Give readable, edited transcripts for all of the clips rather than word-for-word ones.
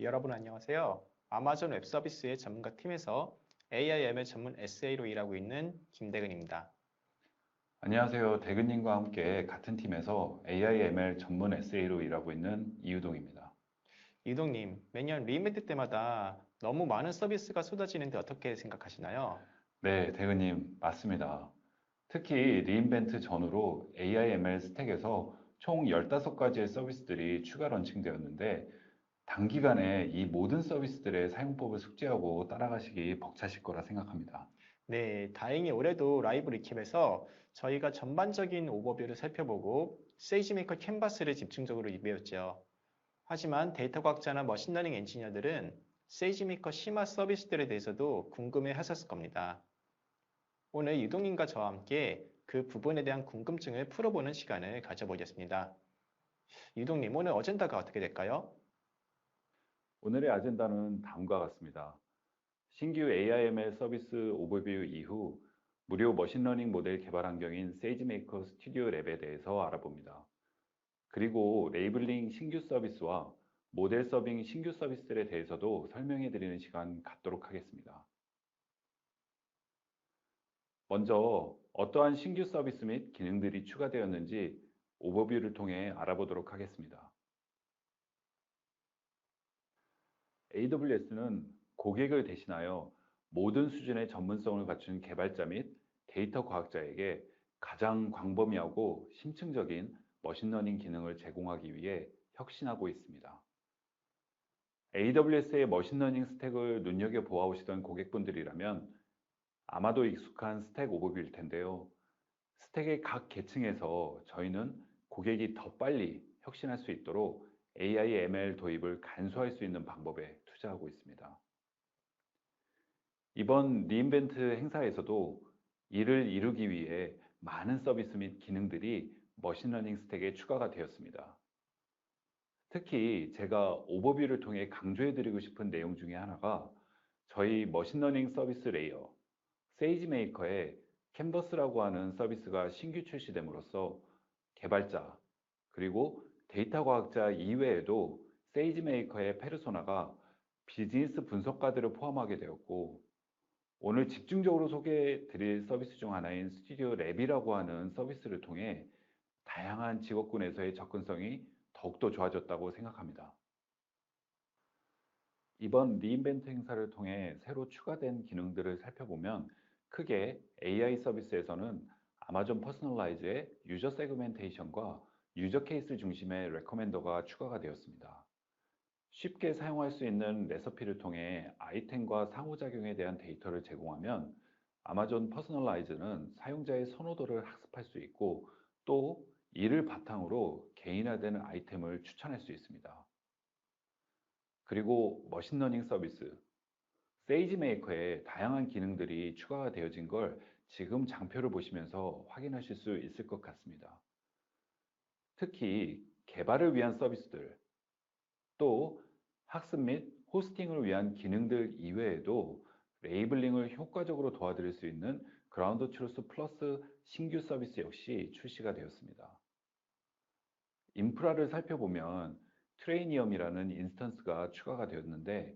여러분 안녕하세요. 아마존 웹 서비스의 전문가 팀에서 AI/ML 전문 SA로 일하고 있는 김대근입니다. 안녕하세요. 대근님과 함께 같은 팀에서 AI/ML 전문 SA로 일하고 있는 이유동입니다. 이동님, 매년 리인벤트 때마다 너무 많은 서비스가 쏟아지는데 어떻게 생각하시나요? 네, 대근님, 맞습니다. 특히 리인벤트 전후로 AI/ML 스택에서 총 15가지의 서비스들이 추가 런칭되었는데 단기간에 이 모든 서비스들의 사용법을 숙지하고 따라가시기 벅차실 거라 생각합니다. 네, 다행히 올해도 라이브 리캡에서 저희가 전반적인 오버뷰를 살펴보고 세이지메이커 캔버스를 집중적으로 리뷰했죠. 하지만 데이터 과학자나 머신러닝 엔지니어들은 세이지메이커 심화 서비스들에 대해서도 궁금해 하셨을 겁니다. 오늘 유동님과 저와 함께 그 부분에 대한 궁금증을 풀어보는 시간을 가져보겠습니다. 유동님, 오늘 어젠다가 어떻게 될까요? 오늘의 아젠다는 다음과 같습니다. 신규 AI/ML 서비스 오버뷰 이후 무료 머신러닝 모델 개발 환경인 세이지메이커 스튜디오 랩에 대해서 알아봅니다. 그리고 레이블링 신규 서비스와 모델 서빙 신규 서비스들에 대해서도 설명해 드리는 시간 갖도록 하겠습니다. 먼저 어떠한 신규 서비스 및 기능들이 추가되었는지 오버뷰를 통해 알아보도록 하겠습니다. AWS는 고객을 대신하여 모든 수준의 전문성을 갖춘 개발자 및 데이터 과학자에게 가장 광범위하고 심층적인 머신러닝 기능을 제공하기 위해 혁신하고 있습니다. AWS의 머신러닝 스택을 눈여겨보아오시던 고객분들이라면 아마도 익숙한 스택 오버뷰일 텐데요. 스택의 각 계층에서 저희는 고객이 더 빨리 혁신할 수 있도록 AI, ML 도입을 간소화할 수 있는 방법에 투자하고 있습니다. 이번 리인벤트 행사에서도 이를 이루기 위해 많은 서비스 및 기능들이 머신러닝 스택에 추가가 되었습니다. 특히 제가 오버뷰를 통해 강조해드리고 싶은 내용 중에 하나가 저희 머신러닝 서비스 레이어, 세이지메이커의 캔버스라고 하는 서비스가 신규 출시됨으로써 개발자, 그리고 데이터 과학자 이외에도 세이지메이커의 페르소나가 비즈니스 분석가들을 포함하게 되었고, 오늘 집중적으로 소개해 드릴 서비스 중 하나인 스튜디오 랩이라고 하는 서비스를 통해 다양한 직업군에서의 접근성이 더욱더 좋아졌다고 생각합니다. 이번 리인벤트 행사를 통해 새로 추가된 기능들을 살펴보면 크게 AI 서비스에서는 아마존 퍼스널라이즈의 유저 세그멘테이션과 유저 케이스 중심의 레코멘더가 추가가 되었습니다. 쉽게 사용할 수 있는 레시피를 통해 아이템과 상호작용에 대한 데이터를 제공하면 아마존 퍼스널라이즈는 사용자의 선호도를 학습할 수 있고 또 이를 바탕으로 개인화되는 아이템을 추천할 수 있습니다. 그리고 머신러닝 서비스, 세이지메이커에 다양한 기능들이 추가가 되어진 걸 지금 장표를 보시면서 확인하실 수 있을 것 같습니다. 특히 개발을 위한 서비스들, 또 학습 및 호스팅을 위한 기능들 이외에도 레이블링을 효과적으로 도와드릴 수 있는 그라운드 트루스 플러스 신규 서비스 역시 출시가 되었습니다. 인프라를 살펴보면 트레이니엄이라는 인스턴스가 추가가 되었는데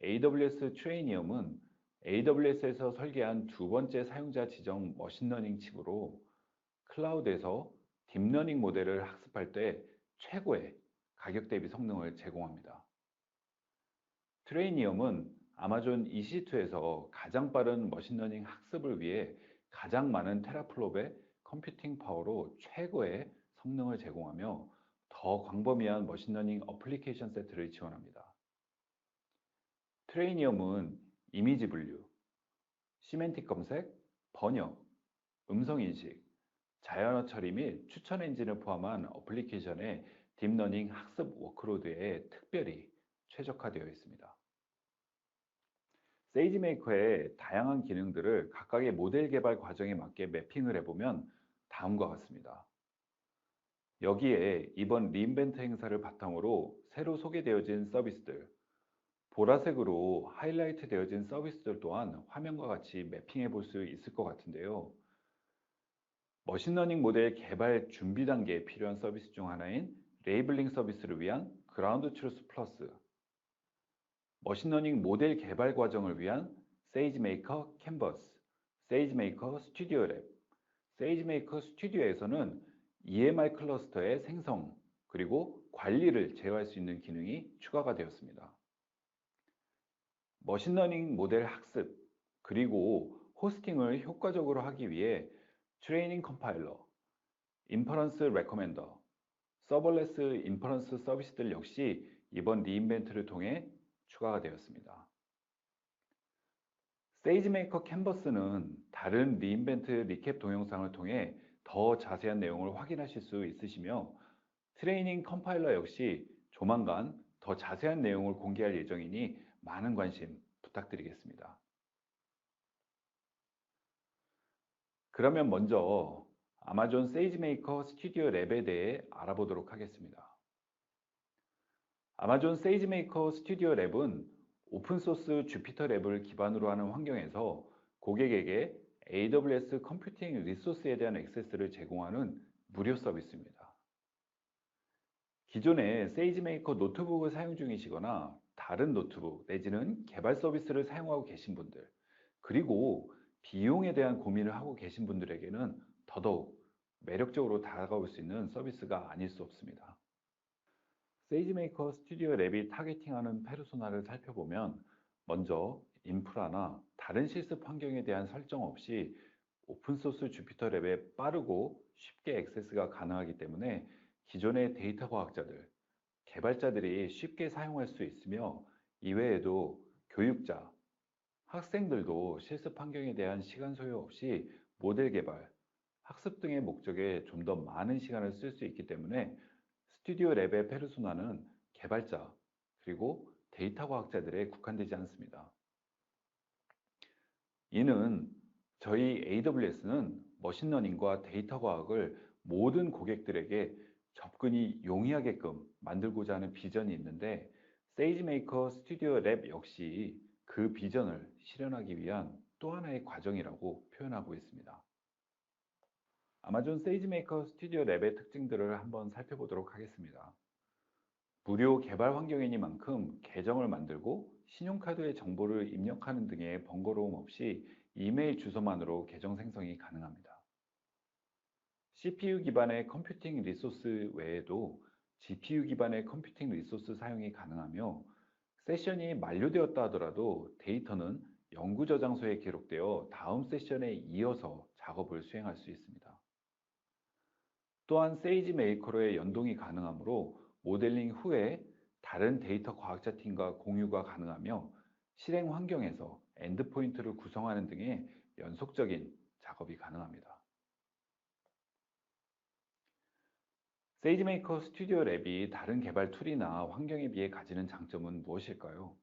AWS 트레이니엄은 AWS에서 설계한 두 번째 사용자 지정 머신러닝 칩으로 클라우드에서 딥러닝 모델을 학습할 때 최고의 가격 대비 성능을 제공합니다. 트레이니엄은 아마존 EC2에서 가장 빠른 머신러닝 학습을 위해 가장 많은 테라플롭의 컴퓨팅 파워로 최고의 성능을 제공하며 더 광범위한 머신러닝 어플리케이션 세트를 지원합니다. 트레이니엄은 이미지 분류, 시멘틱 검색, 번역, 음성 인식, 자연어 처리 및 추천 엔진을 포함한 어플리케이션의 딥러닝 학습 워크로드에 특별히 최적화되어 있습니다. 세이지메이커의 다양한 기능들을 각각의 모델 개발 과정에 맞게 매핑을 해보면 다음과 같습니다. 여기에 이번 리인벤트 행사를 바탕으로 새로 소개되어진 서비스들, 보라색으로 하이라이트 되어진 서비스들 또한 화면과 같이 매핑해 볼 수 있을 것 같은데요. 머신러닝 모델 개발 준비 단계에 필요한 서비스 중 하나인 레이블링 서비스를 위한 그라운드 트루스 플러스, 머신러닝 모델 개발 과정을 위한 세이지메이커 캔버스, 세이지메이커 스튜디오 랩, 세이지메이커 스튜디오에서는 EMR 클러스터의 생성, 그리고 관리를 제어할 수 있는 기능이 추가가 되었습니다. 머신러닝 모델 학습, 그리고 호스팅을 효과적으로 하기 위해 트레이닝 컴파일러, 인퍼런스 레커멘더, 서버레스 인퍼런스 서비스들 역시 이번 리인벤트를 통해 추가가 되었습니다. 세이지메이커 캔버스는 다른 리인벤트 리캡 동영상을 통해 더 자세한 내용을 확인하실 수 있으시며, 트레이닝 컴파일러 역시 조만간 더 자세한 내용을 공개할 예정이니 많은 관심 부탁드리겠습니다. 그러면 먼저 아마존 세이지메이커 스튜디오 랩에 대해 알아보도록 하겠습니다. 아마존 세이지메이커 스튜디오 랩은 오픈소스 주피터 랩을 기반으로 하는 환경에서 고객에게 AWS 컴퓨팅 리소스에 대한 액세스를 제공하는 무료 서비스입니다. 기존에 세이지메이커 노트북을 사용 중이시거나 다른 노트북 내지는 개발 서비스를 사용하고 계신 분들, 그리고 비용에 대한 고민을 하고 계신 분들에게는 더더욱 매력적으로 다가올 수 있는 서비스가 아닐 수 없습니다. 세이지메이커 스튜디오 랩이 타겟팅하는 페르소나를 살펴보면, 먼저 인프라나 다른 실습 환경에 대한 설정 없이 오픈소스 주피터 랩에 빠르고 쉽게 액세스가 가능하기 때문에 기존의 데이터 과학자들, 개발자들이 쉽게 사용할 수 있으며, 이외에도 교육자, 학생들도 실습 환경에 대한 시간 소요 없이 모델 개발, 학습 등의 목적에 좀 더 많은 시간을 쓸 수 있기 때문에 스튜디오 랩의 페르소나는 개발자, 그리고 데이터 과학자들에 국한되지 않습니다. 이는 저희 AWS는 머신러닝과 데이터 과학을 모든 고객들에게 접근이 용이하게끔 만들고자 하는 비전이 있는데, 세이지메이커 스튜디오 랩 역시 그 비전을 실현하기 위한 또 하나의 과정이라고 표현하고 있습니다. 아마존 세이지메이커 스튜디오 랩의 특징들을 한번 살펴보도록 하겠습니다. 무료 개발 환경이니만큼 계정을 만들고 신용카드의 정보를 입력하는 등의 번거로움 없이 이메일 주소만으로 계정 생성이 가능합니다. CPU 기반의 컴퓨팅 리소스 외에도 GPU 기반의 컴퓨팅 리소스 사용이 가능하며, 세션이 만료되었다 하더라도 데이터는 연구 저장소에 기록되어 다음 세션에 이어서 작업을 수행할 수 있습니다. 또한 세이지 메이커로의 연동이 가능하므로 모델링 후에 다른 데이터 과학자 팀과 공유가 가능하며, 실행 환경에서 엔드포인트를 구성하는 등의 연속적인 작업이 가능합니다. 세이지메이커 스튜디오 랩이 다른 개발 툴이나 환경에 비해 가지는 장점은 무엇일까요?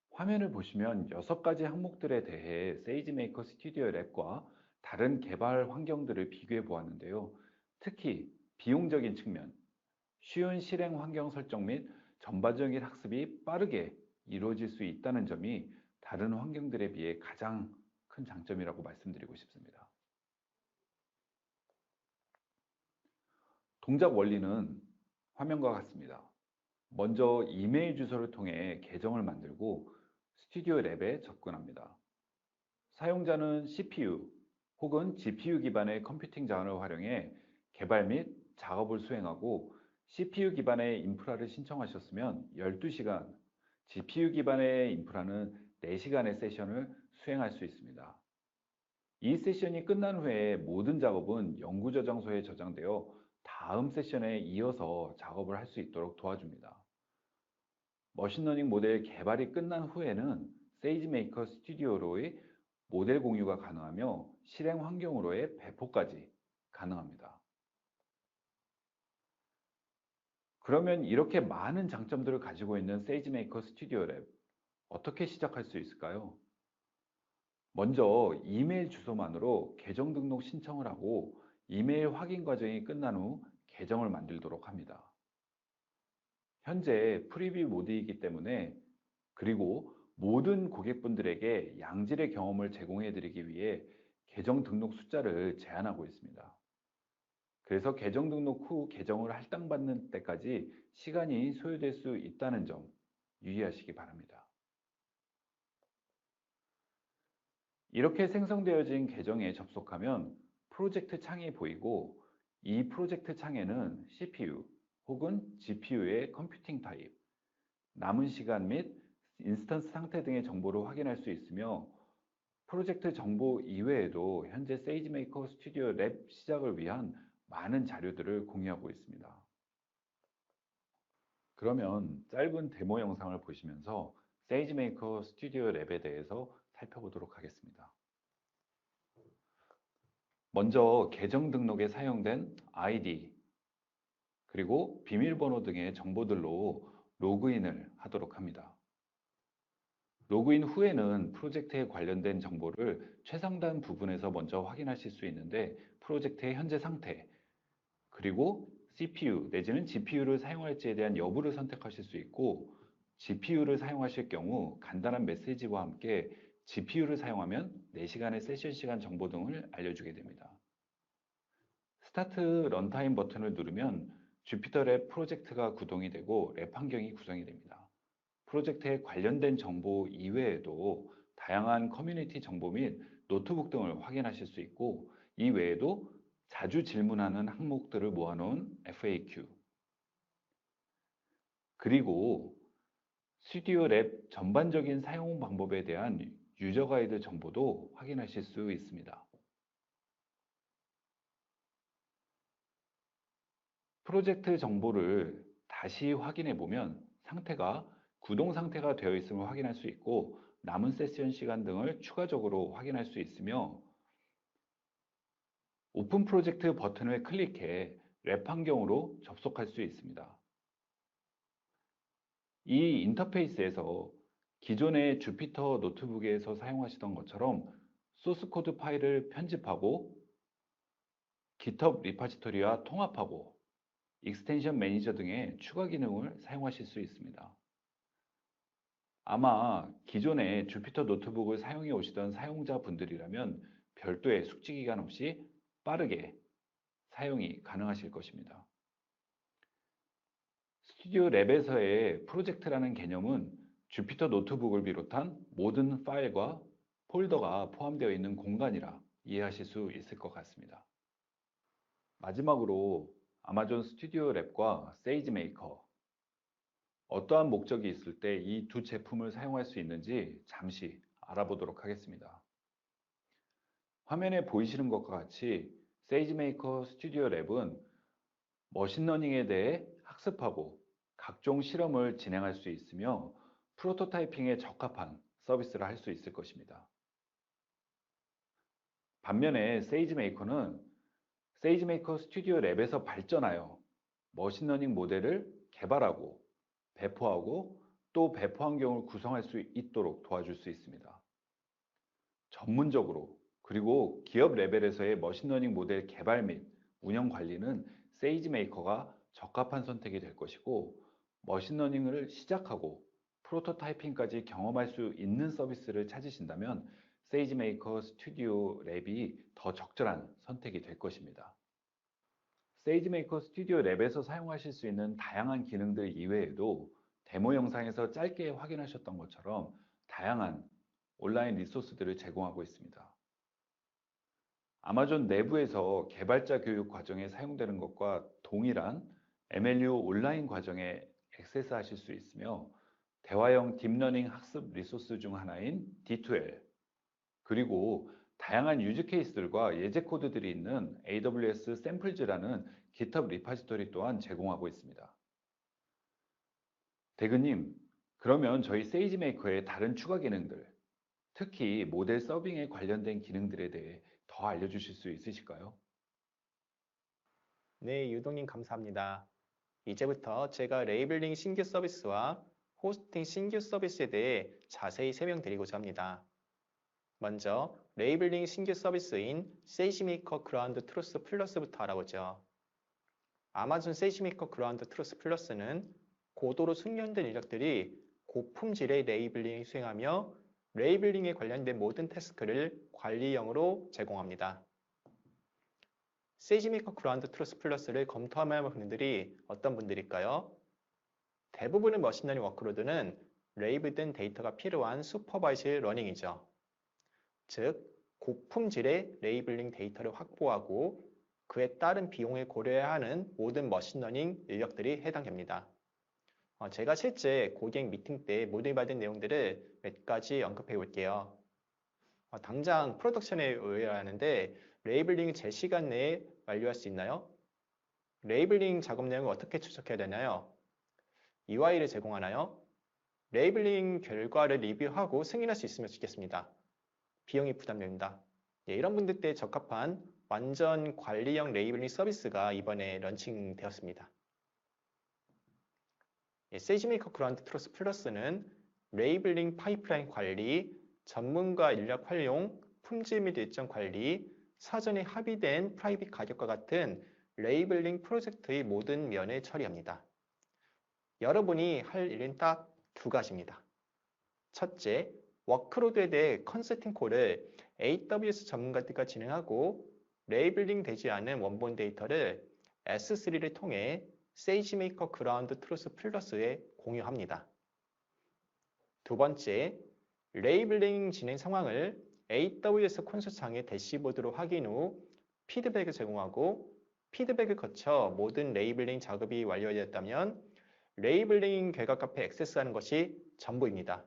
화면을 보시면 6가지 항목들에 대해 세이지메이커 스튜디오 랩과 다른 개발 환경들을 비교해 보았는데요. 특히 비용적인 측면, 쉬운 실행 환경 설정 및 전반적인 학습이 빠르게 이루어질 수 있다는 점이 다른 환경들에 비해 가장 큰 장점이라고 말씀드리고 싶습니다. 동작 원리는 화면과 같습니다. 먼저 이메일 주소를 통해 계정을 만들고 스튜디오 랩에 접근합니다. 사용자는 CPU 혹은 GPU 기반의 컴퓨팅 자원을 활용해 개발 및 작업을 수행하고, CPU 기반의 인프라를 신청하셨으면 12시간, GPU 기반의 인프라는 4시간의 세션을 수행할 수 있습니다. 이 세션이 끝난 후에 모든 작업은 연구 저장소에 저장되어 다음 세션에 이어서 작업을 할 수 있도록 도와줍니다. 머신러닝 모델 개발이 끝난 후에는 세이지메이커 스튜디오로의 모델 공유가 가능하며 실행 환경으로의 배포까지 가능합니다. 그러면 이렇게 많은 장점들을 가지고 있는 세이지메이커 스튜디오 랩, 어떻게 시작할 수 있을까요? 먼저 이메일 주소만으로 계정 등록 신청을 하고 이메일 확인 과정이 끝난 후 계정을 만들도록 합니다. 현재 프리뷰 모드이기 때문에, 그리고 모든 고객분들에게 양질의 경험을 제공해 드리기 위해 계정 등록 숫자를 제한하고 있습니다. 그래서 계정 등록 후 계정을 할당받는 때까지 시간이 소요될 수 있다는 점, 유의하시기 바랍니다. 이렇게 생성되어진 계정에 접속하면 프로젝트 창이 보이고 이 프로젝트 창에는 CPU 혹은 GPU의 컴퓨팅 타입, 남은 시간 및 인스턴스 상태 등의 정보를 확인할 수 있으며 프로젝트 정보 이외에도 현재 세이지메이커 스튜디오 랩 시작을 위한 많은 자료들을 공유하고 있습니다. 그러면 짧은 데모 영상을 보시면서 세이지메이커 스튜디오 랩에 대해서 살펴보도록 하겠습니다. 먼저 계정 등록에 사용된 아이디 그리고 비밀번호 등의 정보들로 로그인을 하도록 합니다. 로그인 후에는 프로젝트에 관련된 정보를 최상단 부분에서 먼저 확인하실 수 있는데 프로젝트의 현재 상태 그리고 CPU 내지는 GPU를 사용할지에 대한 여부를 선택하실 수 있고 GPU를 사용하실 경우 간단한 메시지와 함께 GPU를 사용하면 4시간의 세션 시간 정보 등을 알려주게 됩니다. 스타트 런타임 버튼을 누르면 주피터 랩 프로젝트가 구동이 되고 랩 환경이 구성이 됩니다. 프로젝트에 관련된 정보 이외에도 다양한 커뮤니티 정보 및 노트북 등을 확인하실 수 있고 이 외에도 자주 질문하는 항목들을 모아놓은 FAQ 그리고 스튜디오 랩 전반적인 사용 방법에 대한 유저 가이드 정보도 확인하실 수 있습니다. 프로젝트 정보를 다시 확인해 보면 상태가 구동 상태가 되어 있음을 확인할 수 있고 남은 세션 시간 등을 추가적으로 확인할 수 있으며 오픈 프로젝트 버튼을 클릭해 랩 환경으로 접속할 수 있습니다. 이 인터페이스에서 기존의 주피터 노트북에서 사용하시던 것처럼 소스 코드 파일을 편집하고 GitHub 리파지토리와 통합하고 익스텐션 매니저 등의 추가 기능을 사용하실 수 있습니다. 아마 기존에 주피터 노트북을 사용해 오시던 사용자분들이라면 별도의 숙지 기간 없이 빠르게 사용이 가능하실 것입니다. 스튜디오 랩에서의 프로젝트라는 개념은 주피터 노트북을 비롯한 모든 파일과 폴더가 포함되어 있는 공간이라 이해하실 수 있을 것 같습니다. 마지막으로 아마존 스튜디오 랩과 세이지 메이커 어떠한 목적이 있을 때 이 두 제품을 사용할 수 있는지 잠시 알아보도록 하겠습니다. 화면에 보이시는 것과 같이 세이지 메이커 스튜디오 랩은 머신러닝에 대해 학습하고 각종 실험을 진행할 수 있으며 프로토타이핑에 적합한 서비스를 할 수 있을 것입니다. 반면에 세이지 메이커는 세이지 메이커 스튜디오 랩에서 발전하여 머신러닝 모델을 개발하고 배포하고 또 배포 환경을 구성할 수 있도록 도와줄 수 있습니다. 전문적으로 그리고 기업 레벨에서의 머신러닝 모델 개발 및 운영 관리는 세이지 메이커가 적합한 선택이 될 것이고 머신러닝을 시작하고 프로토타이핑까지 경험할 수 있는 서비스를 찾으신다면 세이지 메이커 스튜디오 랩이 더 적절한 선택이 될 것입니다. 세이지 메이커 스튜디오 랩에서 사용하실 수 있는 다양한 기능들 이외에도 데모 영상에서 짧게 확인하셨던 것처럼 다양한 온라인 리소스들을 제공하고 있습니다. 아마존 내부에서 개발자 교육 과정에 사용되는 것과 동일한 MLU 온라인 과정에 액세스하실 수 있으며 대화형 딥러닝 학습 리소스 중 하나인 D2L 그리고 다양한 유즈 케이스들과 예제 코드들이 있는 AWS 샘플즈라는 GitHub 리파지토리 또한 제공하고 있습니다. 대근님, 그러면 저희 세이지 메이커의 다른 추가 기능들, 특히 모델 서빙에 관련된 기능들에 대해 더 알려주실 수 있으실까요? 네, 유동님 감사합니다. 이제부터 제가 레이블링 신규 서비스와 호스팅 신규 서비스에 대해 자세히 설명드리고자 합니다. 먼저 레이블링 신규 서비스인 세이지메이커 그라운드 트루스 플러스부터 알아보죠. 아마존 세이지메이커 그라운드 트루스 플러스는 고도로 숙련된 인력들이 고품질의 레이블링을 수행하며 레이블링에 관련된 모든 태스크를 관리형으로 제공합니다. 세이지메이커 그라운드 트루스 플러스를 검토할 만한 분들이 어떤 분들일까요? 대부분의 머신러닝 워크로드는 레이블된 데이터가 필요한 슈퍼바이즈 러닝이죠. 즉, 고품질의 레이블링 데이터를 확보하고 그에 따른 비용을 고려해야 하는 모든 머신러닝 인력들이 해당됩니다. 제가 실제 고객 미팅 때 모델받은 내용들을 몇 가지 언급해 볼게요. 당장 프로덕션에 의뢰를 하는데 레이블링 제 시간 내에 완료할 수 있나요? 레이블링 작업 내용을 어떻게 추적해야 되나요? EY를 제공하나요? 레이블링 결과를 리뷰하고 승인할 수 있으면 좋겠습니다. 비용이 부담됩니다. 이런 분들 때 적합한 완전 관리형 레이블링 서비스가 이번에 런칭되었습니다. 세이지메이커 그라운드 트루스 플러스는 레이블링 파이프라인 관리, 전문가 인력 활용, 품질 및 일정 관리, 사전에 합의된 프라이빗 가격과 같은 레이블링 프로젝트의 모든 면을 처리합니다. 여러분이 할 일은 딱 두 가지입니다. 첫째, 워크로드에 대해 컨설팅 콜을 AWS 전문가들과 진행하고 레이블링 되지 않은 원본 데이터를 S3를 통해 세이지메이커 그라운드 트루스 플러스에 공유합니다. 두 번째, 레이블링 진행 상황을 AWS 콘솔 창의 대시보드로 확인 후 피드백을 제공하고 피드백을 거쳐 모든 레이블링 작업이 완료되었다면 레이블링 결과 값에 액세스하는 것이 전부입니다.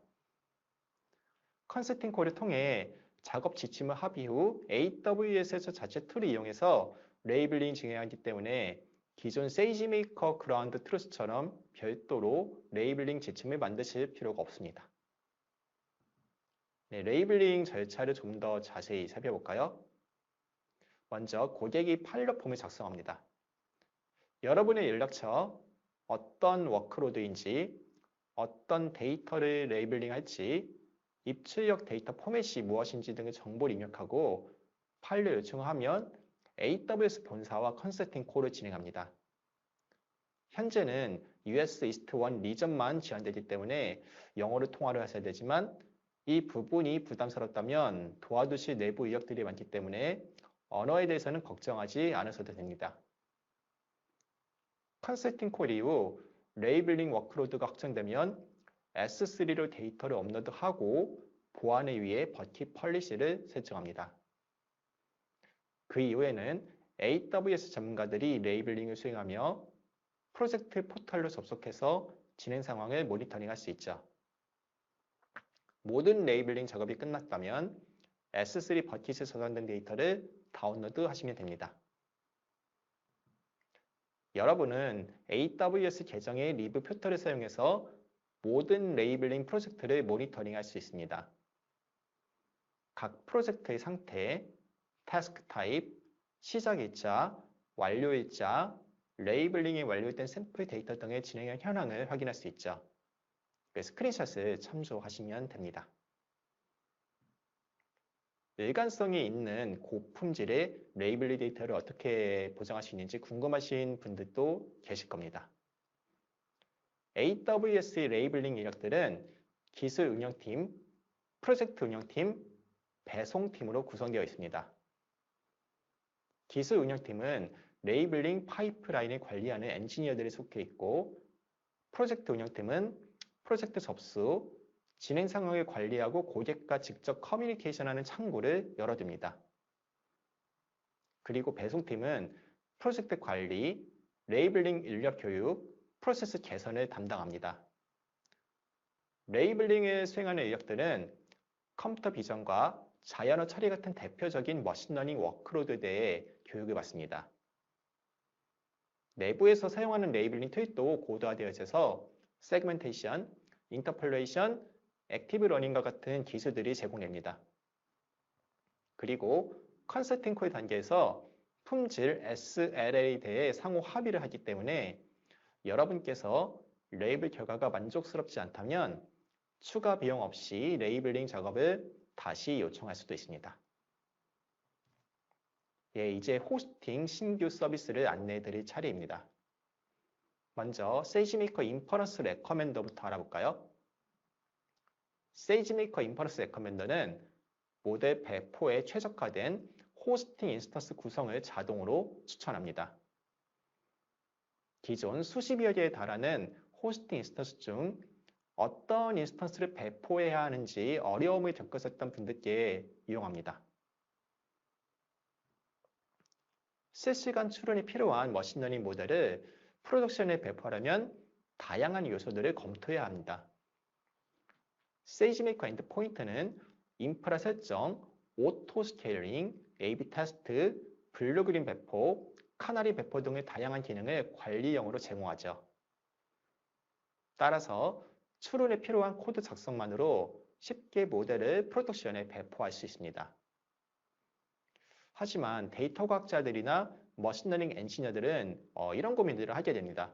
컨설팅 콜을 통해 작업 지침을 합의 후 AWS에서 자체 툴을 이용해서 레이블링 진행하기 때문에 기존 세이지메이커 그라운드 트루스처럼 별도로 레이블링 지침을 만드실 필요가 없습니다. 레이블링 절차를 좀 더 자세히 살펴볼까요? 먼저 고객이 파일럿 폼을 작성합니다. 여러분의 연락처, 어떤 워크로드인지, 어떤 데이터를 레이블링 할지, 입출력 데이터 포맷이 무엇인지 등의 정보를 입력하고 파일을 요청하면 AWS 본사와 컨설팅 콜을 진행합니다. 현재는 US East 1 리전만 지원되기 때문에 영어로 통화를 하셔야 되지만 이 부분이 부담스럽다면 도와주실 내부 인력들이 많기 때문에 언어에 대해서는 걱정하지 않으셔도 됩니다. 컨설팅 콜 이후 레이블링 워크로드가 확정되면 S3로 데이터를 업로드하고 보안을 위해 버킷 펄리시를 설정합니다. 그 이후에는 AWS 전문가들이 레이블링을 수행하며 프로젝트 포털로 접속해서 진행 상황을 모니터링할 수 있죠. 모든 레이블링 작업이 끝났다면 S3 버킷에 저장된 데이터를 다운로드 하시면 됩니다. 여러분은 AWS 계정의 리뷰 표터를 사용해서 모든 레이블링 프로젝트를 모니터링할 수 있습니다. 각 프로젝트의 상태, 태스크 타입, 시작 일자, 완료 일자, 레이블링이 완료된 샘플 데이터 등의 진행 현황을 확인할 수 있죠. 스크린샷을 참조하시면 됩니다. 일관성이 있는 고품질의 레이블링 데이터를 어떻게 보장할 수 있는지 궁금하신 분들도 계실 겁니다. AWS 레이블링 인력들은 기술 운영팀, 프로젝트 운영팀, 배송팀으로 구성되어 있습니다. 기술 운영팀은 레이블링 파이프라인을 관리하는 엔지니어들이 속해 있고 프로젝트 운영팀은 프로젝트 접수, 진행 상황을 관리하고 고객과 직접 커뮤니케이션하는 창구를 열어둡니다. 그리고 배송팀은 프로젝트 관리, 레이블링 인력 교육, 프로세스 개선을 담당합니다. 레이블링을 수행하는 인력들은 컴퓨터 비전과 자연어 처리 같은 대표적인 머신러닝 워크로드에 대해 교육을 받습니다. 내부에서 사용하는 레이블링 툴도 고도화되어져서 세그멘테이션, 인터폴레이션, 액티브 러닝과 같은 기술들이 제공됩니다. 그리고 컨설팅 콜 단계에서 품질 SLA에 대해 상호 합의를 하기 때문에 여러분께서 레이블 결과가 만족스럽지 않다면 추가 비용 없이 레이블링 작업을 다시 요청할 수도 있습니다. 이제 호스팅 신규 서비스를 안내해 드릴 차례입니다. 먼저 세이지메이커 인퍼런스 레커멘더부터 알아볼까요? 세이지메이커 인퍼런스 레커멘더는 모델 배포에 최적화된 호스팅 인스턴스 구성을 자동으로 추천합니다. 기존 수십여 개에 달하는 호스팅 인스턴스 중 어떤 인스턴스를 배포해야 하는지 어려움을 겪었었던 분들께 이용합니다. 실시간 추론이 필요한 머신러닝 모델을 프로덕션에 배포하려면 다양한 요소들을 검토해야 합니다. 세이지메이커 엔드포인트는 인프라 설정, 오토 스케일링, A/B 테스트, 블루 그린 배포, 카나리 배포 등의 다양한 기능을 관리형으로 제공하죠. 따라서 추론에 필요한 코드 작성만으로 쉽게 모델을 프로덕션에 배포할 수 있습니다. 하지만 데이터 과학자들이나 머신러닝 엔지니어들은 이런 고민들을 하게 됩니다.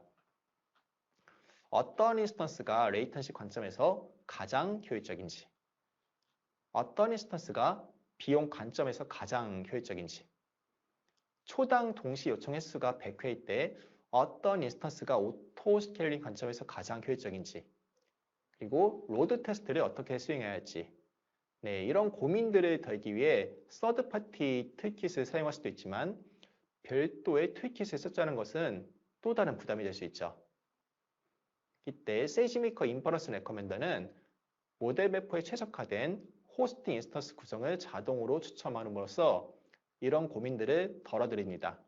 어떤 인스턴스가 레이턴시 관점에서 가장 효율적인지, 어떤 인스턴스가 비용 관점에서 가장 효율적인지, 초당 동시 요청 횟수가 100회일 때 어떤 인스턴스가 오토 스케일링 관점에서 가장 효율적인지, 그리고 로드 테스트를 어떻게 수행해야 할지, 이런 고민들을 덜기 위해 서드 파티 툴킷을 사용할 수도 있지만 별도의 툴킷을 썼다는 것은 또 다른 부담이 될 수 있죠. 이때 세이지메이커 인퍼런스 레커멘더는 모델 배포에 최적화된 호스팅 인스턴스 구성을 자동으로 추첨함으로써 이런 고민들을 덜어드립니다.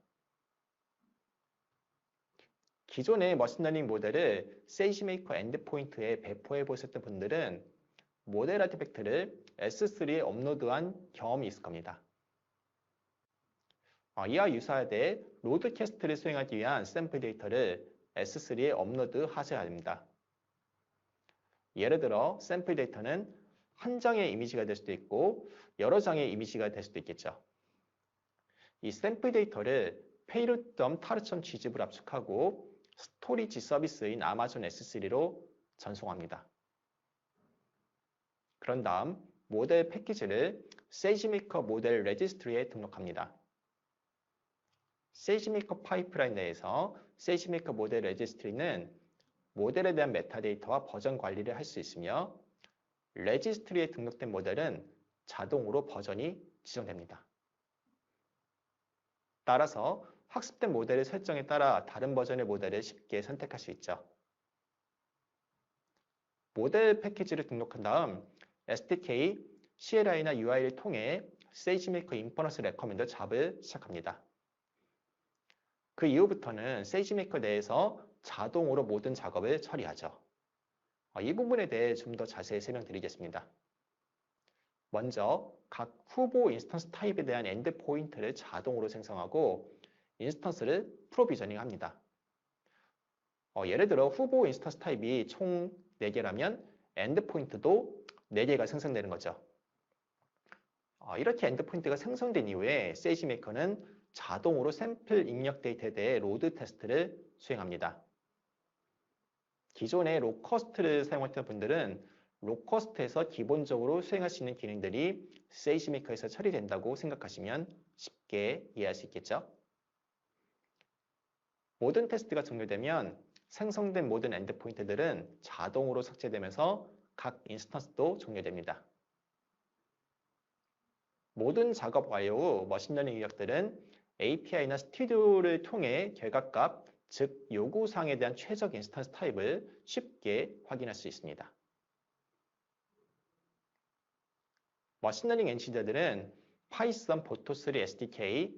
기존의 머신러닝 모델을 세이지메이커 엔드포인트에 배포해 보셨던 분들은 모델 아티팩트를 S3에 업로드한 경험이 있을 겁니다. 이와 유사하되 로드캐스트를 수행하기 위한 샘플 데이터를 S3에 업로드 하셔야 합니다. 예를 들어 샘플 데이터는 한 장의 이미지가 될 수도 있고 여러 장의 이미지가 될 수도 있겠죠. 이 샘플 데이터를 payload.tar.gzip으로 압축하고 스토리지 서비스인 아마존 S3로 전송합니다. 그런 다음 모델 패키지를 세이지메이커 모델 레지스트리에 등록합니다. 세이지메이커 파이프라인 내에서 세이지메이커 모델 레지스트리는 모델에 대한 메타데이터와 버전 관리를 할 수 있으며 레지스트리에 등록된 모델은 자동으로 버전이 지정됩니다. 따라서 학습된 모델의 설정에 따라 다른 버전의 모델을 쉽게 선택할 수 있죠. 모델 패키지를 등록한 다음 SDK, CLI나 UI를 통해 세이지메이커 인퍼런스 레커멘더 작업을 시작합니다. 그 이후부터는 세이지메이커 내에서 자동으로 모든 작업을 처리하죠. 이 부분에 대해 좀 더 자세히 설명드리겠습니다. 먼저 각 후보 인스턴스 타입에 대한 엔드 포인트를 자동으로 생성하고 인스턴스를 프로비저닝합니다. 예를 들어 후보 인스턴스 타입이 총 4개라면 엔드 포인트도 4개가 생성되는 거죠. 이렇게 엔드 포인트가 생성된 이후에 세이지메이커는 자동으로 샘플 입력 데이터에 대해 로드 테스트를 수행합니다. 기존에 로커스트를 사용했던 분들은 로커스트에서 기본적으로 수행할 수 있는 기능들이 세이지메이커에서 처리된다고 생각하시면 쉽게 이해할 수 있겠죠. 모든 테스트가 종료되면 생성된 모든 엔드포인트들은 자동으로 삭제되면서 각 인스턴스도 종료됩니다. 모든 작업 완료 후 머신러닝 인력들은 API나 스튜디오를 통해 결과값, 즉 요구사항에 대한 최적 인스턴스 타입을 쉽게 확인할 수 있습니다. 머신러닝 엔지니어들은 파이썬 보토3 SDK,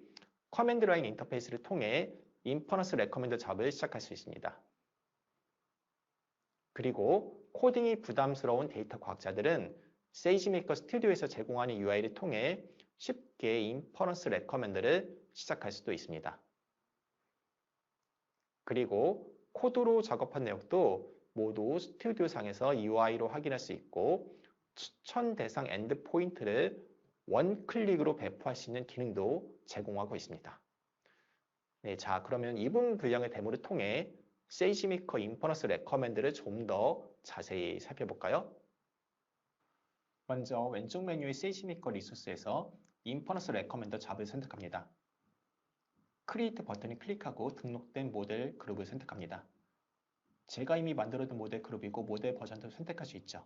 커맨드 라인 인터페이스를 통해 인퍼런스 레커멘더 작업을 시작할 수 있습니다. 그리고 코딩이 부담스러운 데이터 과학자들은 세이지메이커 스튜디오에서 제공하는 UI를 통해 쉽게 인퍼런스 레커멘더를 시작할 수도 있습니다. 그리고 코드로 작업한 내용도 모두 스튜디오 상에서 UI로 확인할 수 있고 추천 대상 엔드 포인트를 원 클릭으로 배포할 수 있는 기능도 제공하고 있습니다. 자, 그러면 이분 분량의 데모를 통해 세이지메이커 인퍼런스 레커멘드를 좀 더 자세히 살펴볼까요? 먼저 왼쪽 메뉴의 세이지메이커 리소스에서 인퍼런스 레커멘더 잡을 선택합니다. 크리에이트 버튼을 클릭하고 등록된 모델 그룹을 선택합니다. 제가 이미 만들어둔 모델 그룹이고 모델 버전도 선택할 수 있죠.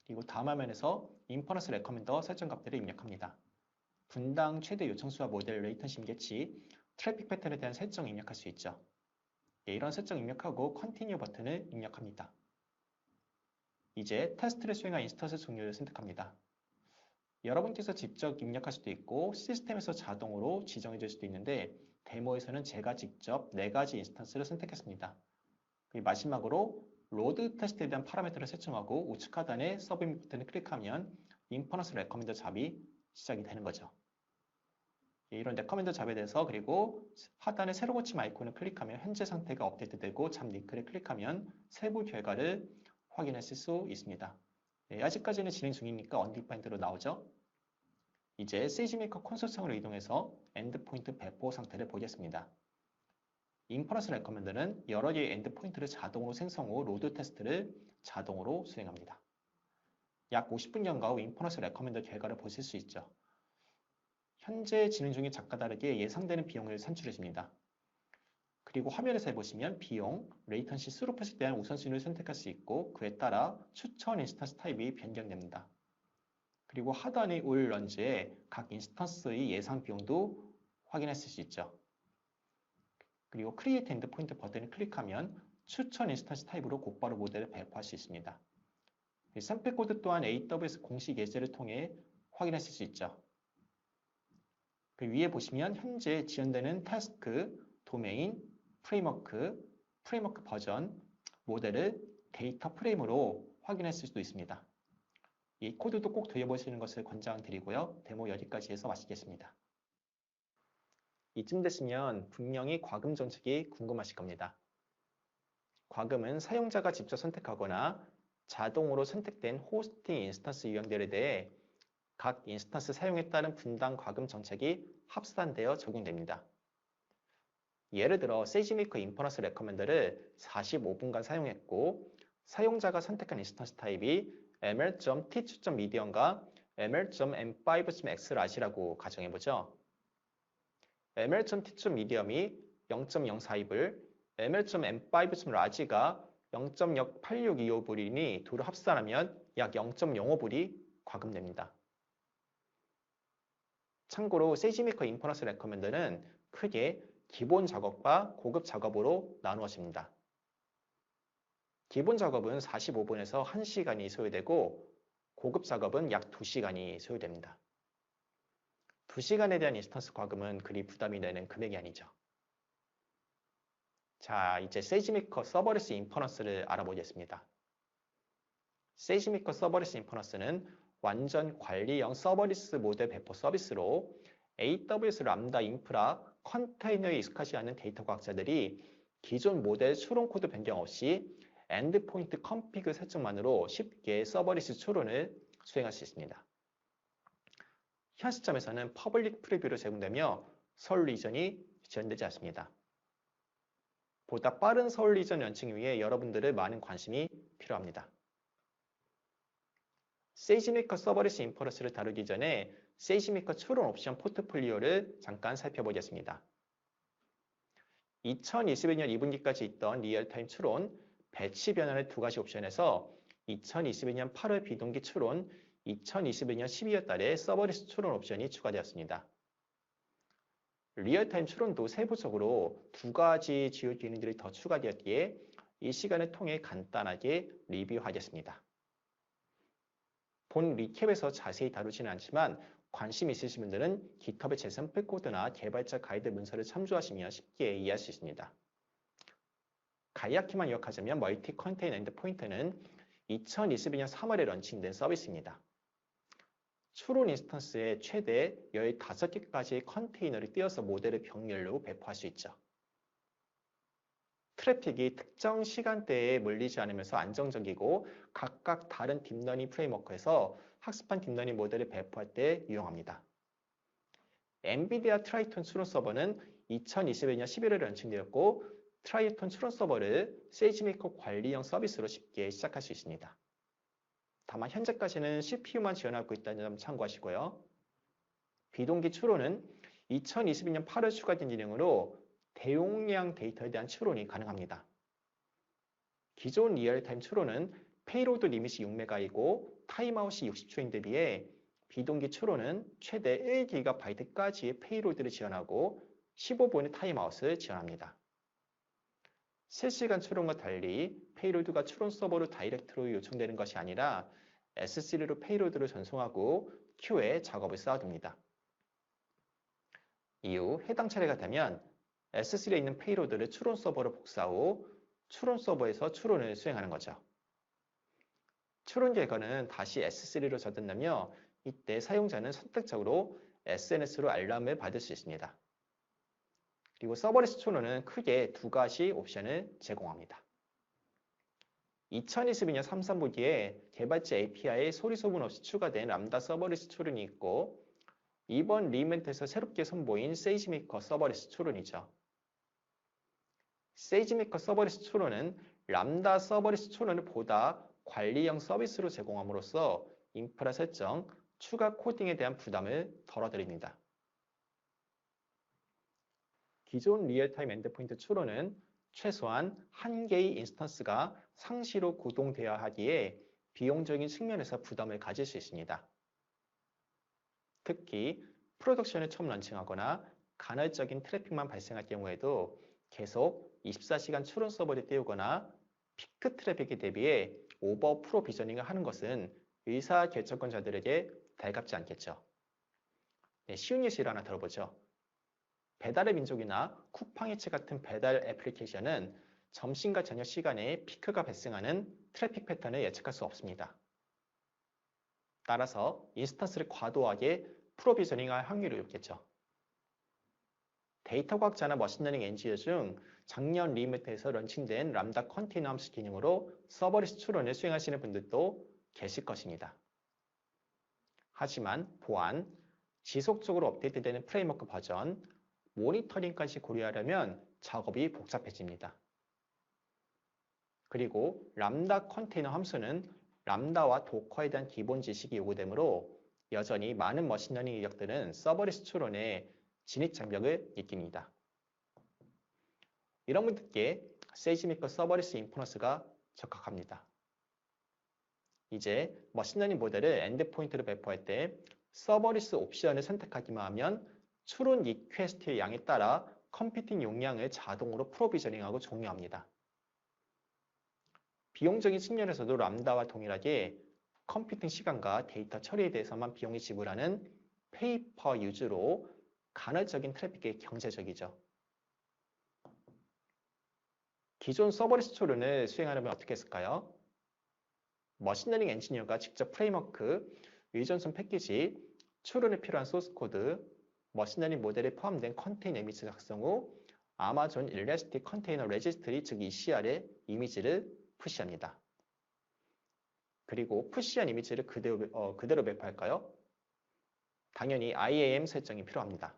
그리고 다음 화면에서 인퍼런스 레커멘더 설정 값들을 입력합니다. 분당 최대 요청수와 모델 레이턴시 임계치, 트래픽 패턴에 대한 설정 입력할 수 있죠. 이런 설정 입력하고 컨티뉴 버튼을 입력합니다. 이제 테스트를 수행한 인스턴스 종류를 선택합니다. 여러분께서 직접 입력할 수도 있고 시스템에서 자동으로 지정해 줄 수도 있는데 데모에서는 제가 직접 4가지 인스턴스를 선택했습니다. 그리고 마지막으로 로드 테스트에 대한 파라미터를 설정하고 우측 하단에 서브밋 버튼을 클릭하면 인퍼런스 레커멘더 잡이 시작이 되는 거죠. 이런 레커멘더 잡에 대해서 그리고 하단에 새로 고침 아이콘을 클릭하면 현재 상태가 업데이트되고 잡 링크를 클릭하면 세부 결과를 확인하실 수 있습니다. 아직까지는 진행 중이니까 언디파인드로 나오죠. 이제 세이지메이커 콘솔창으로 이동해서 엔드포인트 배포 상태를 보겠습니다. 인퍼런스 레커멘더는 여러 개의 엔드포인트를 자동으로 생성 후 로드 테스트를 자동으로 수행합니다. 약 50분 경과 후 인퍼런스 레커멘더 결과를 보실 수 있죠. 현재 진행 중인 작과 다르게 예상되는 비용을 산출해줍니다. 그리고 화면에서 보시면 비용, 레이턴시, 스루펫에 대한 우선순위를 선택할 수 있고 그에 따라 추천 인스턴스 타입이 변경됩니다. 그리고 하단의 올 런지에 각 인스턴스의 예상 비용도 확인하실 수 있죠. 그리고 크리에이트 엔드포인트 버튼을 클릭하면 추천 인스턴스 타입으로 곧바로 모델을 배포할 수 있습니다. 샘플 코드 또한 AWS 공식 예제를 통해 확인하실 수 있죠. 그 위에 보시면 현재 지원되는 태스크, 도메인, 프레임워크 버전, 모델을 데이터 프레임으로 확인하실 수도 있습니다. 이 코드도 꼭 들여보시는 것을 권장드리고요. 데모 여기까지 해서 마치겠습니다. 이쯤 됐으면 분명히 과금 정책이 궁금하실 겁니다. 과금은 사용자가 직접 선택하거나 자동으로 선택된 호스팅 인스턴스 유형들에 대해 각 인스턴스 사용에 따른 분당 과금 정책이 합산되어 적용됩니다. 예를 들어 세이지메이커 인퍼런스 레커멘더를 45분간 사용했고 사용자가 선택한 인스턴스 타입이 ml.t2.medium과 ml.m5.x라고 가정해보죠. ml.t2.medium이 0.042불, ml.m5.large가 0.08625불이니 둘을 합산하면 약 0.05불이 과금됩니다. 참고로 세이지메이커 인퍼런스 레커멘더는 크게 기본 작업과 고급 작업으로 나누어집니다. 기본 작업은 45분에서 1시간이 소요되고 고급 작업은 약 2시간이 소요됩니다. 2시간에 대한 인스턴스 과금은 그리 부담이 되는 금액이 아니죠. 자, 이제 세이지메이커 서버리스 인퍼런스를 알아보겠습니다. 세이지메이커 서버리스 인퍼런스는 완전 관리형 서버리스 모델 배포 서비스로 AWS 람다 인프라 컨테이너에 익숙하지 않은 데이터 과학자들이 기존 모델 추론 코드 변경 없이 엔드포인트 컨피그 설정만으로 쉽게 서버리스 추론을 수행할 수 있습니다. 현 시점에서는 퍼블릭 프리뷰로 제공되며 서울 리전이 지원되지 않습니다. 보다 빠른 서울 리전 런칭 위해 여러분들의 많은 관심이 필요합니다. 세이지메이커 서버리스 인퍼런스를 다루기 전에 세이지메이커 추론 옵션 포트폴리오를 잠깐 살펴보겠습니다. 2021년 2분기까지 있던 리얼타임 추론, 배치 변환의 2가지 옵션에서 2021년 8월 비동기 추론, 2021년 12월 달에 서버리스 추론 옵션이 추가되었습니다. 리얼타임 추론도 세부적으로 2가지 주요 기능들이 더 추가되었기에 이 시간을 통해 간단하게 리뷰하겠습니다. 본 리캡에서 자세히 다루지는 않지만 관심 있으신 분들은 GitHub의 제 샘플 코드나 개발자 가이드 문서를 참조하시면 쉽게 이해할 수 있습니다. 간략히만 요약하자면 멀티 컨테이너 엔드포인트는 2022년 3월에 런칭된 서비스입니다. 추론 인스턴스에 최대 15개까지의 컨테이너를 띄워서 모델을 병렬로 배포할 수 있죠. 트래픽이 특정 시간대에 몰리지 않으면서 안정적이고 각각 다른 딥러닝 프레임워크에서 학습한 딥러닝 모델을 배포할 때 유용합니다. 엔비디아 트라이톤 추론 서버는 2021년 11월에 런칭되었고 트라이톤 추론 서버를 세이지메이커 관리형 서비스로 쉽게 시작할 수 있습니다. 다만 현재까지는 CPU만 지원하고 있다는 점 참고하시고요. 비동기 추론은 2022년 8월 추가된 기능으로 대용량 데이터에 대한 추론이 가능합니다. 기존 리얼타임 추론은 페이로드 리밋이 6메가이고 타임아웃이 60초인데 비해 비동기 추론은 최대 1GB까지의 페이로드를 지원하고 15분의 타임아웃을 지원합니다. 실시간 추론과 달리 페이로드가 추론 서버로 다이렉트로 요청되는 것이 아니라 S3로 페이로드를 전송하고 큐에 작업을 쌓아둡니다. 이후 해당 차례가 되면 S3에 있는 페이로드를 추론 서버로 복사 후 추론 서버에서 추론을 수행하는 거죠. 추론 결과는 다시 S3로 저장되며 이때 사용자는 선택적으로 SNS로 알람을 받을 수 있습니다. 그리고 서버리스 추론은 크게 두 가지 옵션을 제공합니다. 2022년 3.3부기에 개발자 API에 소리 소문 없이 추가된 람다 서버리스 추론이 있고 이번 리멘트에서 새롭게 선보인 세이지메이커 서버리스 추론이죠. 세이지메이커 서버리스 추론은 람다 서버리스 추론을 보다 관리형 서비스로 제공함으로써 인프라 설정, 추가 코딩에 대한 부담을 덜어드립니다. 기존 리얼타임 엔드포인트 추론은 최소한 한 개의 인스턴스가 상시로 구동되어야 하기에 비용적인 측면에서 부담을 가질 수 있습니다. 특히 프로덕션을 처음 런칭하거나 간헐적인 트래픽만 발생할 경우에도 계속 24시간 추론 서버를 띄우거나 피크 트래픽에 대비해 오버 프로비저닝을 하는 것은 의사결정권자들에게 달갑지 않겠죠. 네, 쉬운 예시를 하나 들어보죠. 배달의 민족이나 쿠팡이츠 같은 배달 애플리케이션은 점심과 저녁 시간에 피크가 발생하는 트래픽 패턴을 예측할 수 없습니다. 따라서 인스턴스를 과도하게 프로비저닝할 확률이 높겠죠. 데이터 과학자나 머신러닝 엔지니어 중 작년 리미트에서 런칭된 람다 컨테이너 함수 기능으로 서버리스 추론을 수행하시는 분들도 계실 것입니다. 하지만 보안, 지속적으로 업데이트되는 프레임워크 버전, 모니터링까지 고려하려면 작업이 복잡해집니다. 그리고 람다 컨테이너 함수는 람다와 도커에 대한 기본 지식이 요구되므로 여전히 많은 머신러닝 인력들은 서버리스 추론에 진입 장벽을 느낍니다. 이런 분들께 세이지메이커 서버리스 인퍼런스가 적합합니다. 이제 머신러닝 모델을 엔드포인트로 배포할 때 서버리스 옵션을 선택하기만 하면 추론 리퀘스트의 양에 따라 컴퓨팅 용량을 자동으로 프로비저닝하고 종료합니다. 비용적인 측면에서도 람다와 동일하게 컴퓨팅 시간과 데이터 처리에 대해서만 비용이 지불하는 페이퍼 유즈로 간헐적인 트래픽에 경제적이죠. 기존 서버리스 추론을 수행하려면 어떻게 했을까요? 머신러닝 엔지니어가 직접 프레임워크, 의존성 패키지, 추론에 필요한 소스 코드, 머신러닝 모델에 포함된 컨테이너 이미지 작성 후 아마존 일레스틱 컨테이너 레지스트리 즉 ECR에 이미지를 푸시합니다. 그리고 푸시한 이미지를 그대로 배포할까요? 당연히 IAM 설정이 필요합니다.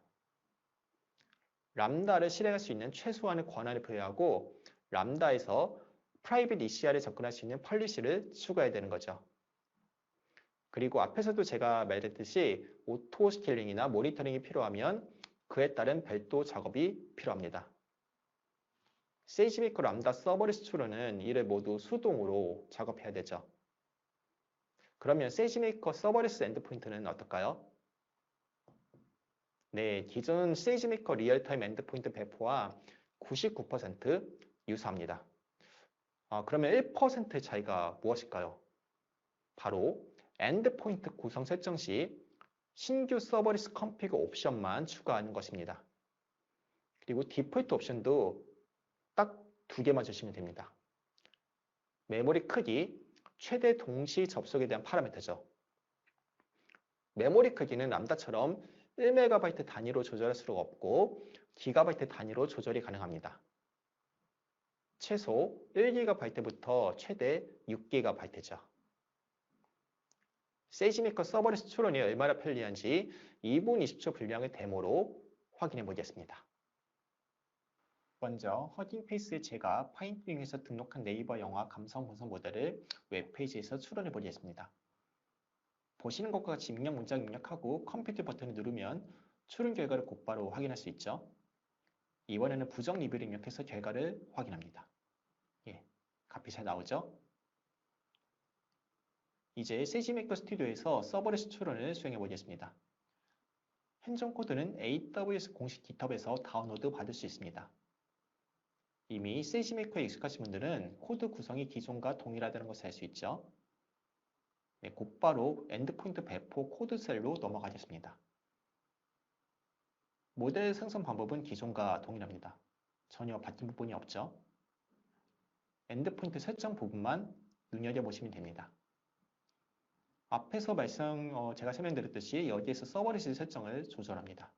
람다를 실행할 수 있는 최소한의 권한을 부여하고 람다에서 프라이빗 ECR에 접근할 수 있는 펄리시를 추가해야 되는 거죠. 그리고 앞에서도 제가 말했듯이 오토 스케일링이나 모니터링이 필요하면 그에 따른 별도 작업이 필요합니다. 세이지메이커 람다 서버리스 추론은 이를 모두 수동으로 작업해야 되죠. 그러면 세이지메이커 서버리스 엔드포인트는 어떨까요? 네, 기존 세이지메이커 리얼타임 엔드포인트 배포와 99% 유사합니다. 그러면 1%의 차이가 무엇일까요? 바로 엔드포인트 구성 설정 시 신규 서버리스 컴피그 옵션만 추가하는 것입니다. 그리고 디폴트 옵션도 딱 두 개만 주시면 됩니다. 메모리 크기, 최대 동시 접속에 대한 파라미터죠. 메모리 크기는 람다처럼 1MB 단위로 조절할 수가 없고 기가바이트 단위로 조절이 가능합니다. 최소 1GB부터 최대 6GB죠. 세이지메이커 서버리스 추론이 얼마나 편리한지 2분 20초 분량의 데모로 확인해 보겠습니다. 먼저 허딩페이스에 제가 파인튜닝해서 등록한 네이버 영화 감성 분석 모델을 웹페이지에서 추론해 보겠습니다. 보시는 것과 같이 입력 문장 입력하고 컴퓨터 버튼을 누르면 추론 결과를 곧바로 확인할 수 있죠. 이번에는 부정 리뷰를 입력해서 결과를 확인합니다. 예, 값이 잘 나오죠? 이제 세이지메이커 스튜디오에서 서버리스 추론을 수행해 보겠습니다. 행정 코드는 AWS 공식 GitHub에서 다운로드 받을 수 있습니다. 이미 세이지메이커에 익숙하신 분들은 코드 구성이 기존과 동일하다는 것을 알 수 있죠. 네, 곧바로 엔드포인트 배포 코드 셀로 넘어가겠습니다. 모델 생성 방법은 기존과 동일합니다. 전혀 바뀐 부분이 없죠. 엔드포인트 설정 부분만 눈여겨보시면 됩니다. 앞에서 제가 설명드렸듯이 여기에서 서버리스 설정을 조절합니다.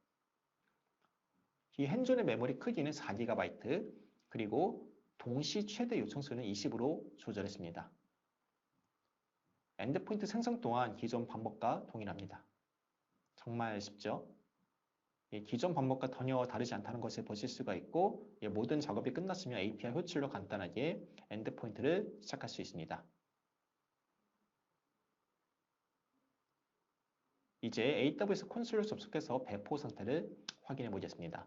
이 핸존의 메모리 크기는 4GB, 그리고 동시 최대 요청수는 20으로 조절했습니다. 엔드포인트 생성 또한 기존 방법과 동일합니다. 정말 쉽죠? 기존 방법과 전혀 다르지 않다는 것을 보실 수가 있고, 모든 작업이 끝났으면 API 호출로 간단하게 엔드포인트를 시작할 수 있습니다. 이제 AWS 콘솔을 접속해서 배포 상태를 확인해 보겠습니다.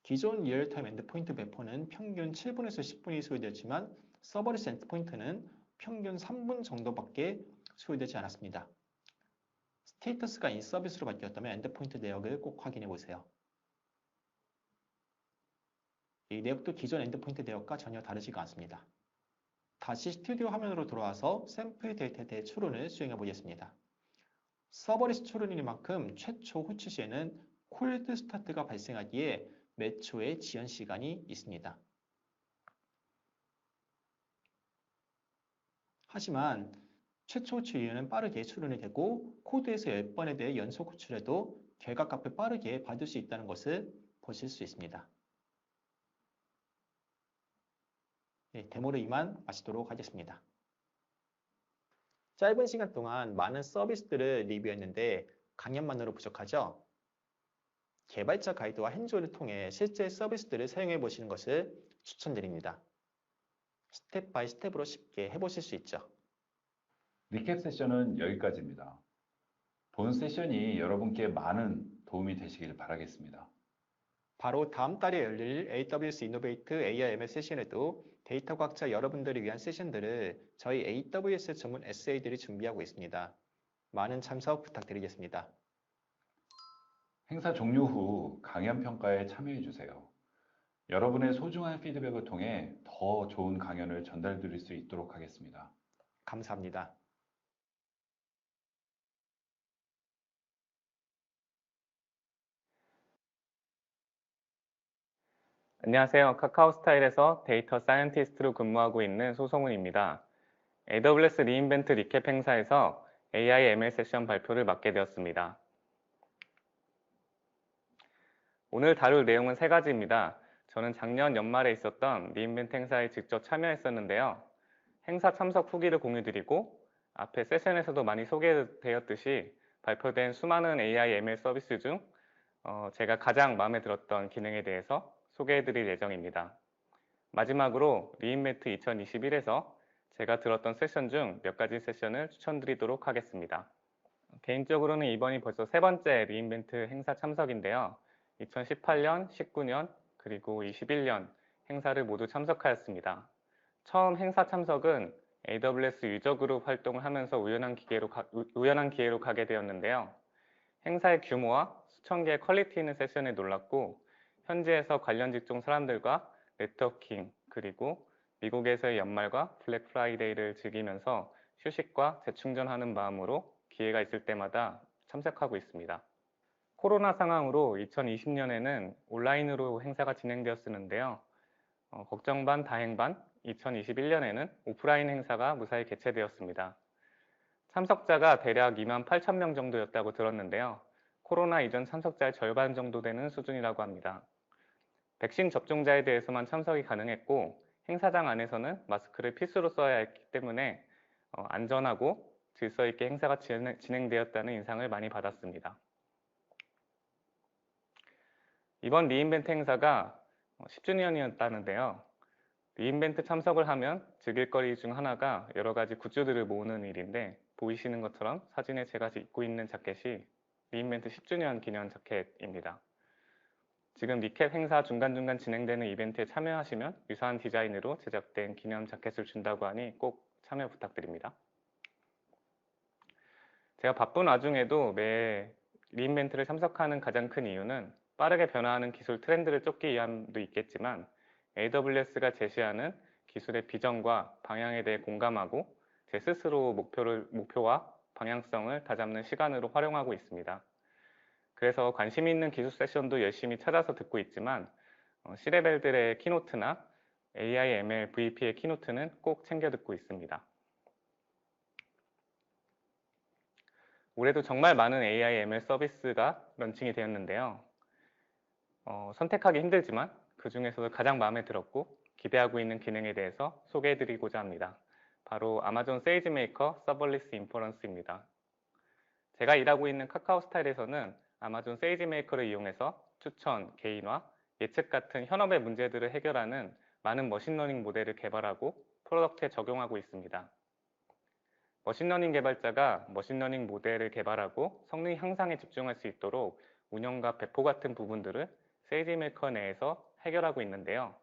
기존 리얼타임 엔드포인트 배포는 평균 7분에서 10분이 소요되었지만 서버리스 엔드포인트는 평균 3분 정도밖에 소요되지 않았습니다. 스테이터스가 인서비스로 바뀌었다면 엔드포인트 내역을 꼭 확인해 보세요. 이 내역도 기존 엔드포인트 내역과 전혀 다르지가 않습니다. 다시 스튜디오 화면으로 돌아와서 샘플 데이터에 대해 추론을 수행해 보겠습니다. 서버리스 추론이니만큼 최초 호출 시에는 콜드 스타트가 발생하기에 몇 초의 지연 시간이 있습니다. 하지만 최초 호출 이후에는 빠르게 추론이 되고 코드에서 10번에 대해 연속 호출해도 결과값을 빠르게 받을 수 있다는 것을 보실 수 있습니다. 네, 데모를 이만 마치도록 하겠습니다. 짧은 시간 동안 많은 서비스들을 리뷰했는데 강연만으로 부족하죠? 개발자 가이드와 핸즈온을 통해 실제 서비스들을 사용해 보시는 것을 추천드립니다. 스텝 바이 스텝으로 쉽게 해보실 수 있죠. 리캡 세션은 여기까지입니다. 본 세션이 여러분께 많은 도움이 되시길 바라겠습니다. 바로 다음 달에 열릴 AWS 이노베이트 AI/ML 세션에도 데이터 과학자 여러분들을 위한 세션들을 저희 AWS 전문 SA들이 준비하고 있습니다. 많은 참석 부탁드리겠습니다. 행사 종료 후 강연 평가에 참여해 주세요. 여러분의 소중한 피드백을 통해 더 좋은 강연을 전달 드릴 수 있도록 하겠습니다. 감사합니다. 안녕하세요. 카카오스타일에서 데이터 사이언티스트로 근무하고 있는 소성훈입니다. AWS 리인벤트 리캡 행사에서 AI/ML 세션 발표를 맡게 되었습니다. 오늘 다룰 내용은 세 가지입니다. 저는 작년 연말에 있었던 리인벤트 행사에 직접 참여했었는데요. 행사 참석 후기를 공유드리고 앞에 세션에서도 많이 소개되었듯이 발표된 수많은 AI/ML 서비스 중 제가 가장 마음에 들었던 기능에 대해서 소개해드릴 예정입니다. 마지막으로 리인벤트 2021에서 제가 들었던 세션 중 몇 가지 세션을 추천드리도록 하겠습니다. 개인적으로는 이번이 벌써 세 번째 리인벤트 행사 참석인데요. 2018년, 19년, 그리고 21년 행사를 모두 참석하였습니다. 처음 행사 참석은 AWS 유저 그룹 활동을 하면서 우연한 기회로 가게 되었는데요. 행사의 규모와 수천 개의 퀄리티 있는 세션에 놀랐고 현지에서 관련 직종 사람들과 네트워킹, 그리고 미국에서의 연말과 블랙 프라이데이를 즐기면서 휴식과 재충전하는 마음으로 기회가 있을 때마다 참석하고 있습니다. 코로나 상황으로 2020년에는 온라인으로 행사가 진행되었었는데요. 걱정 반 다행 반 2021년에는 오프라인 행사가 무사히 개최되었습니다. 참석자가 대략 28,000명 정도였다고 들었는데요. 코로나 이전 참석자의 절반 정도 되는 수준이라고 합니다. 백신 접종자에 대해서만 참석이 가능했고 행사장 안에서는 마스크를 필수로 써야 했기 때문에 안전하고 질서 있게 행사가 진행되었다는 인상을 많이 받았습니다. 이번 리인벤트 행사가 10주년이었다는데요. 리인벤트 참석을 하면 즐길 거리 중 하나가 여러 가지 굿즈들을 모으는 일인데 보이시는 것처럼 사진에 제가 입고 있는 자켓이 리인벤트 10주년 기념 자켓입니다. 지금 리캡 행사 중간중간 진행되는 이벤트에 참여하시면 유사한 디자인으로 제작된 기념 자켓을 준다고 하니 꼭 참여 부탁드립니다. 제가 바쁜 와중에도 매 리인벤트를 참석하는 가장 큰 이유는 빠르게 변화하는 기술 트렌드를 쫓기 위함도 있겠지만 AWS가 제시하는 기술의 비전과 방향에 대해 공감하고 제 스스로 목표와 방향성을 다잡는 시간으로 활용하고 있습니다. 그래서 관심 있는 기술 세션도 열심히 찾아서 듣고 있지만 C레벨들의 키노트나 AI, ML, VP의 키노트는 꼭 챙겨 듣고 있습니다. 올해도 정말 많은 AI, ML 서비스가 런칭이 되었는데요. 선택하기 힘들지만 그 중에서도 가장 마음에 들었고 기대하고 있는 기능에 대해서 소개해드리고자 합니다. 바로 아마존 세이지메이커 서벌리스 인퍼런스입니다. 제가 일하고 있는 카카오 스타일에서는 아마존 세이지메이커를 이용해서 추천, 개인화, 예측 같은 현업의 문제들을 해결하는 많은 머신러닝 모델을 개발하고 프로덕트에 적용하고 있습니다. 머신러닝 개발자가 머신러닝 모델을 개발하고 성능 향상에 집중할 수 있도록 운영과 배포 같은 부분들을 세이지메이커 내에서 해결하고 있는데요.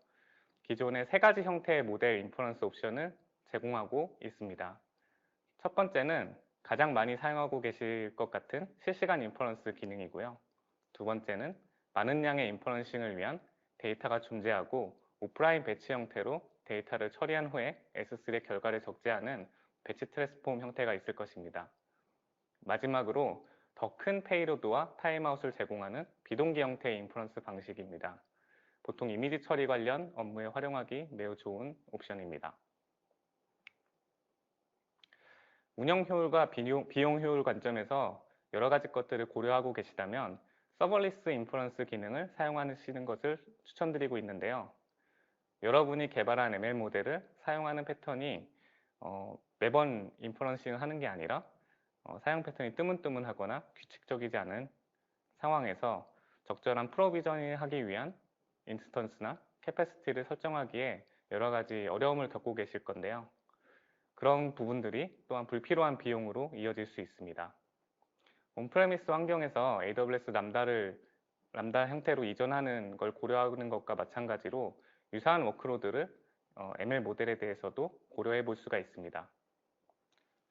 기존의 3가지 형태의 모델 인퍼런스 옵션을 제공하고 있습니다. 첫 번째는 가장 많이 사용하고 계실 것 같은 실시간 인퍼런스 기능이고요. 두 번째는 많은 양의 인퍼런싱을 위한 데이터가 존재하고 오프라인 배치 형태로 데이터를 처리한 후에 S3의 결과를 적재하는 배치 트랜스폼 형태가 있을 것입니다. 마지막으로 더 큰 페이로드와 타임아웃을 제공하는 비동기 형태의 인퍼런스 방식입니다. 보통 이미지 처리 관련 업무에 활용하기 매우 좋은 옵션입니다. 운영 효율과 비용 효율 관점에서 여러 가지 것들을 고려하고 계시다면 서벌리스 인퍼런스 기능을 사용하시는 것을 추천드리고 있는데요. 여러분이 개발한 ML 모델을 사용하는 패턴이 매번 인퍼런싱을 하는 게 아니라 사용 패턴이 뜨문뜨문하거나 규칙적이지 않은 상황에서 적절한 프로비저닝을 하기 위한 인스턴스나 캐패시티를 설정하기에 여러 가지 어려움을 겪고 계실 건데요. 그런 부분들이 또한 불필요한 비용으로 이어질 수 있습니다. 온프레미스 환경에서 AWS 람다 형태로 이전하는 걸 고려하는 것과 마찬가지로 유사한 워크로드를 ML 모델에 대해서도 고려해 볼 수가 있습니다.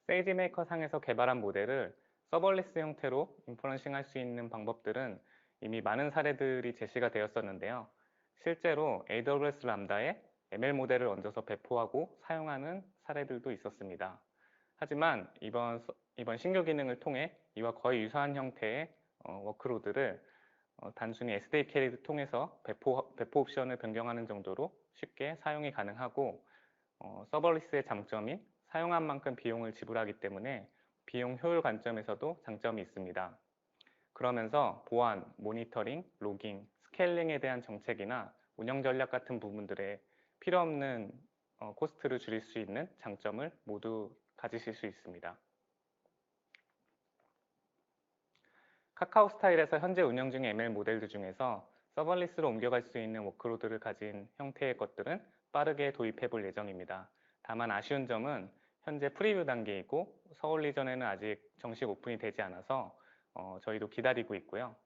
세이지메이커 상에서 개발한 모델을 서벌리스 형태로 인퍼런싱 할 수 있는 방법들은 이미 많은 사례들이 제시가 되었었는데요. 실제로 AWS 람다에 ML 모델을 얹어서 배포하고 사용하는 사례들도 있었습니다. 하지만 이번 신규 기능을 통해 이와 거의 유사한 형태의 워크로드를 단순히 SDK 캐리를 통해서 배포 옵션을 변경하는 정도로 쉽게 사용이 가능하고 서벌리스의 장점인 사용한 만큼 비용을 지불하기 때문에 비용 효율 관점에서도 장점이 있습니다. 그러면서 보안, 모니터링, 로깅, 스케일링에 대한 정책이나 운영 전략 같은 부분들에 필요 없는 코스트를 줄일 수 있는 장점을 모두 가지실 수 있습니다. 카카오 스타일에서 현재 운영 중인 ML 모델들 중에서 서벌리스로 옮겨갈 수 있는 워크로드를 가진 형태의 것들은 빠르게 도입해 볼 예정입니다. 다만 아쉬운 점은 현재 프리뷰 단계이고 서울 이전에는 아직 정식 오픈이 되지 않아서 저희도 기다리고 있고요.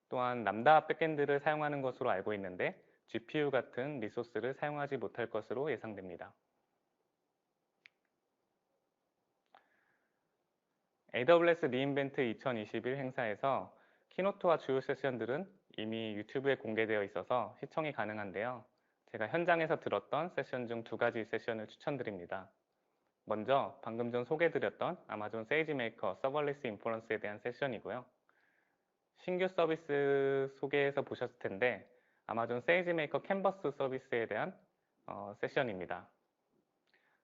또한 람다 백엔드를 사용하는 것으로 알고 있는데 GPU 같은 리소스를 사용하지 못할 것으로 예상됩니다. AWS 리인벤트 2021 행사에서 키노트와 주요 세션들은 이미 유튜브에 공개되어 있어서 시청이 가능한데요. 제가 현장에서 들었던 세션 중 2가지 세션을 추천드립니다. 먼저 방금 전 소개해드렸던 아마존 세이지메이커 서벌리스 인퍼런스에 대한 세션이고요. 신규 서비스 소개해서 보셨을 텐데 아마존 세이지메이커 캔버스 서비스에 대한 세션입니다.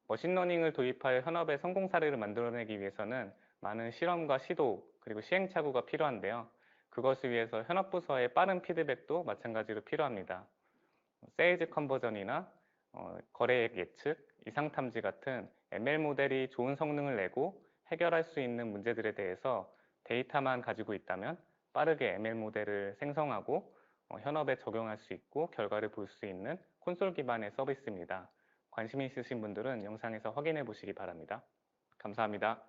머신러닝을 도입하여 현업의 성공 사례를 만들어내기 위해서는 많은 실험과 시도 그리고 시행착오가 필요한데요. 그것을 위해서 현업부서의 빠른 피드백도 마찬가지로 필요합니다. 세일즈 컨버전이나 거래액 예측, 이상 탐지 같은 ML 모델이 좋은 성능을 내고 해결할 수 있는 문제들에 대해서 데이터만 가지고 있다면 빠르게 ML 모델을 생성하고 현업에 적용할 수 있고 결과를 볼 수 있는 콘솔 기반의 서비스입니다. 관심 있으신 분들은 영상에서 확인해 보시기 바랍니다. 감사합니다.